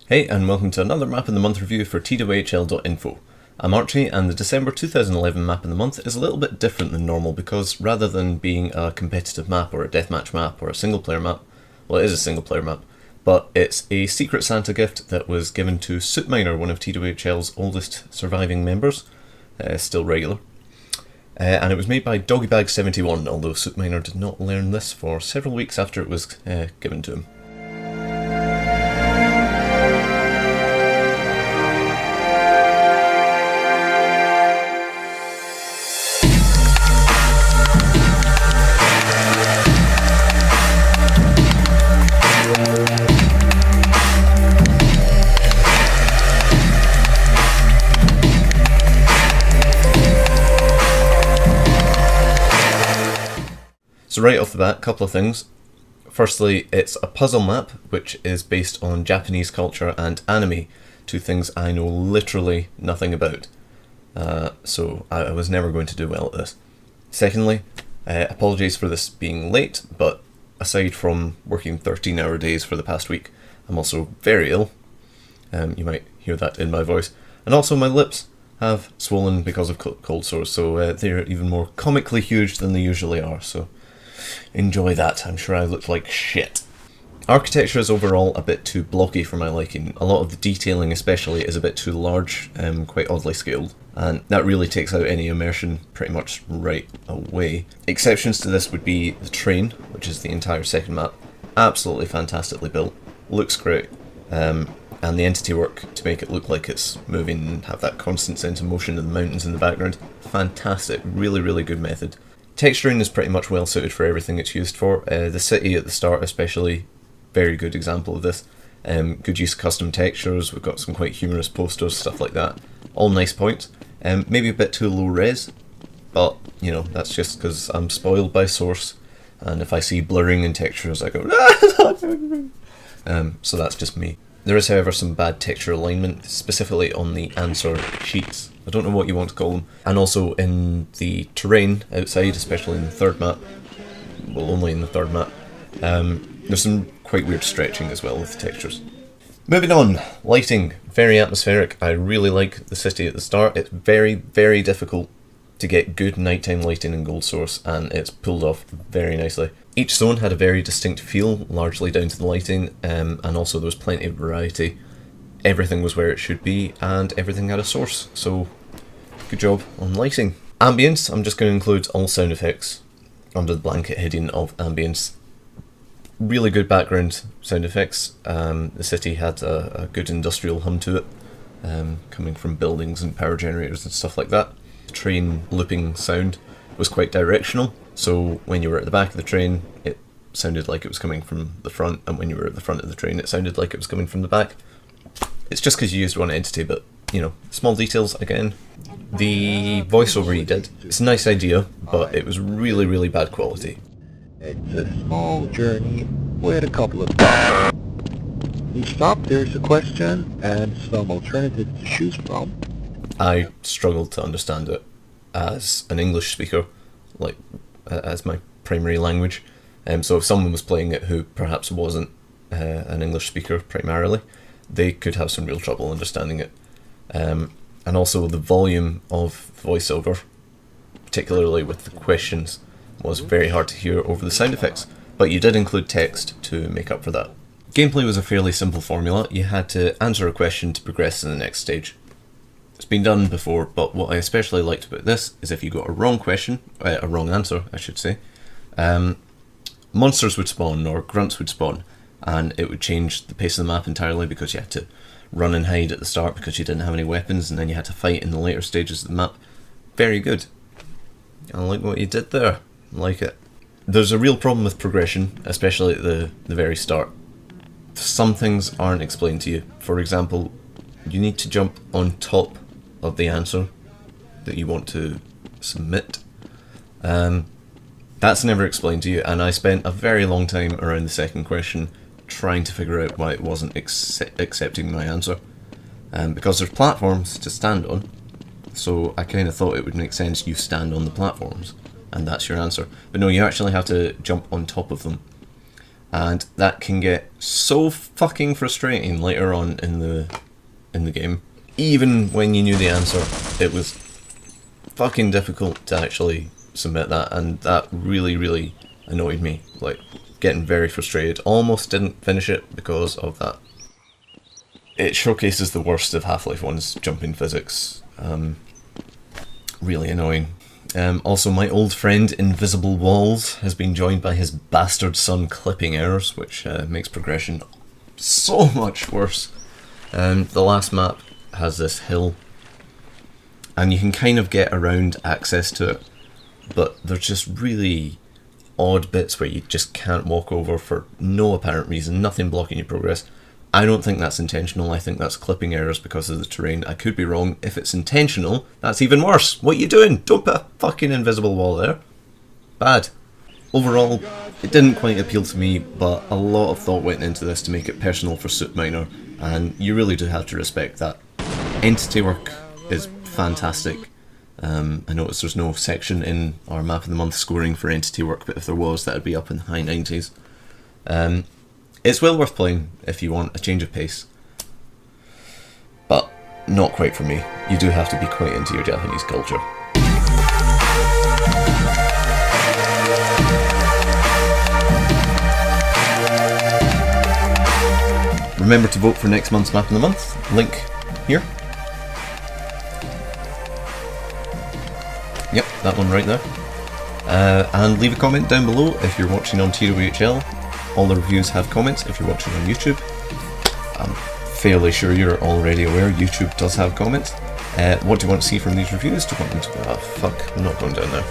Hey, and welcome to another Map in the Month review for TWHL.info. I'm Archie, and the December 2011 Map in the Month is a little bit different than normal because rather than being a competitive map or a deathmatch map or a single player map, well, it is a single player map, but it's a Secret Santa gift that was given to Miner, one of TWHL's oldest surviving members, still regular. And it was made by Doggybag71, although Miner did not learn this for several weeks after it was given to him. So right off the bat, a couple of things. Firstly, it's a puzzle map, which is based on Japanese culture and anime, two things I know literally nothing about. So I was never going to do well at this. Secondly, apologies for this being late, but aside from working 13-hour days for the past week, I'm also very ill. You might hear that in my voice. And also my lips have swollen because of cold sores, so they're even more comically huge than they usually are, so enjoy that. I'm sure I looked like shit. Architecture is overall a bit too blocky for my liking. A lot of the detailing especially is a bit too large, quite oddly scaled, and that really takes out any immersion pretty much right away. Exceptions to this would be the train, which is the entire second map. Absolutely fantastically built, looks great, and the entity work to make it look like it's moving and have that constant sense of motion of the mountains in the background. Fantastic, really good method. Texturing is pretty much well suited for everything it's used for. The city at the start especially, very good example of this. Good use of custom textures, we've got some quite humorous posters, stuff like that. All nice points. Maybe a bit too low res, but you know, that's just because I'm spoiled by Source, and if I see blurring in textures I go, so that's just me. There is, however, some bad texture alignment, specifically on the answer sheets. I don't know what you want to call them. And also in the terrain outside, especially in the third map. Well, only in the third map. There's some quite weird stretching as well with the textures. Moving on, lighting. Very atmospheric. I really like the city at the start. It's very difficult to get good nighttime lighting in Gold Source, and it's pulled off very nicely. Each zone had a very distinct feel, largely down to the lighting, and also there was plenty of variety. Everything was where it should be, and everything had a source, so good job on lighting. Ambience, I'm just going to include all sound effects under the blanket heading of ambience. Really good background sound effects. The city had a good industrial hum to it, coming from buildings and power generators and stuff like that. The train looping sound was quite directional, so when you were at the back of the train it sounded like it was coming from the front, and when you were at the front of the train it sounded like it was coming from the back. It's just because you used one entity, but you know, small details again. The voiceover you did, it's a nice idea, but it was really bad quality. It's a small journey with a couple of stops. Each stop there's a question and some alternatives to choose from. I struggled to understand it as an English speaker, like as my primary language. So if someone was playing it who perhaps wasn't an English speaker primarily, they could have some real trouble understanding it. And also the volume of voiceover, particularly with the questions, was very hard to hear over the sound effects, but you did include text to make up for that. Gameplay was a fairly simple formula. You had to answer a question to progress to the next stage. It's been done before, but what I especially liked about this is if you got a wrong question, a wrong answer I should say, monsters would spawn or grunts would spawn, and it would change the pace of the map entirely because you had to run and hide at the start because you didn't have any weapons, and then you had to fight in the later stages of the map. Very good. I like what you did there. I like it. There's a real problem with progression, especially at the very start. Some things aren't explained to you. For example, you need to jump on top of the answer that you want to submit. That's never explained to you, and I spent a very long time around the second question trying to figure out why it wasn't accepting my answer. Because there's platforms to stand on, so I kind of thought it would make sense you stand on the platforms and that's your answer. But no, you actually have to jump on top of them. and that can get so fucking frustrating later on in the game. Even when you knew the answer, it was fucking difficult to actually submit that, and that really annoyed me. Like, getting very frustrated. Almost didn't finish it because of that. It showcases the worst of Half-Life 1's jumping physics. Really annoying. Also, my old friend Invisible Walls has been joined by his bastard son clipping errors, which makes progression so much worse. The last map has this hill, and you can kind of get around access to it, but there's just really odd bits where you just can't walk over for no apparent reason, nothing blocking your progress. I don't think that's intentional. I think that's clipping errors because of the terrain. I could be wrong. If it's intentional, that's even worse. What are you doing? Don't put a fucking invisible wall there. Bad. Overall, it didn't quite appeal to me, but a lot of thought went into this to make it personal for Suit Miner, and you really do have to respect that. Entity work is fantastic. I noticed there's no section in our Map of the Month scoring for entity work, but if there was, that would be up in the high 90s. It's well worth playing if you want a change of pace, but not quite for me. You do have to be quite into your Japanese culture. Remember to vote for next month's Map of the Month, link here. Yep, that one right there. And leave a comment down below if you're watching on TWHL. All the reviews have comments if you're watching on YouTube. I'm fairly sure you're already aware YouTube does have comments. What do you want to see from these reviews? Do you want them to... oh fuck, I'm not going down there.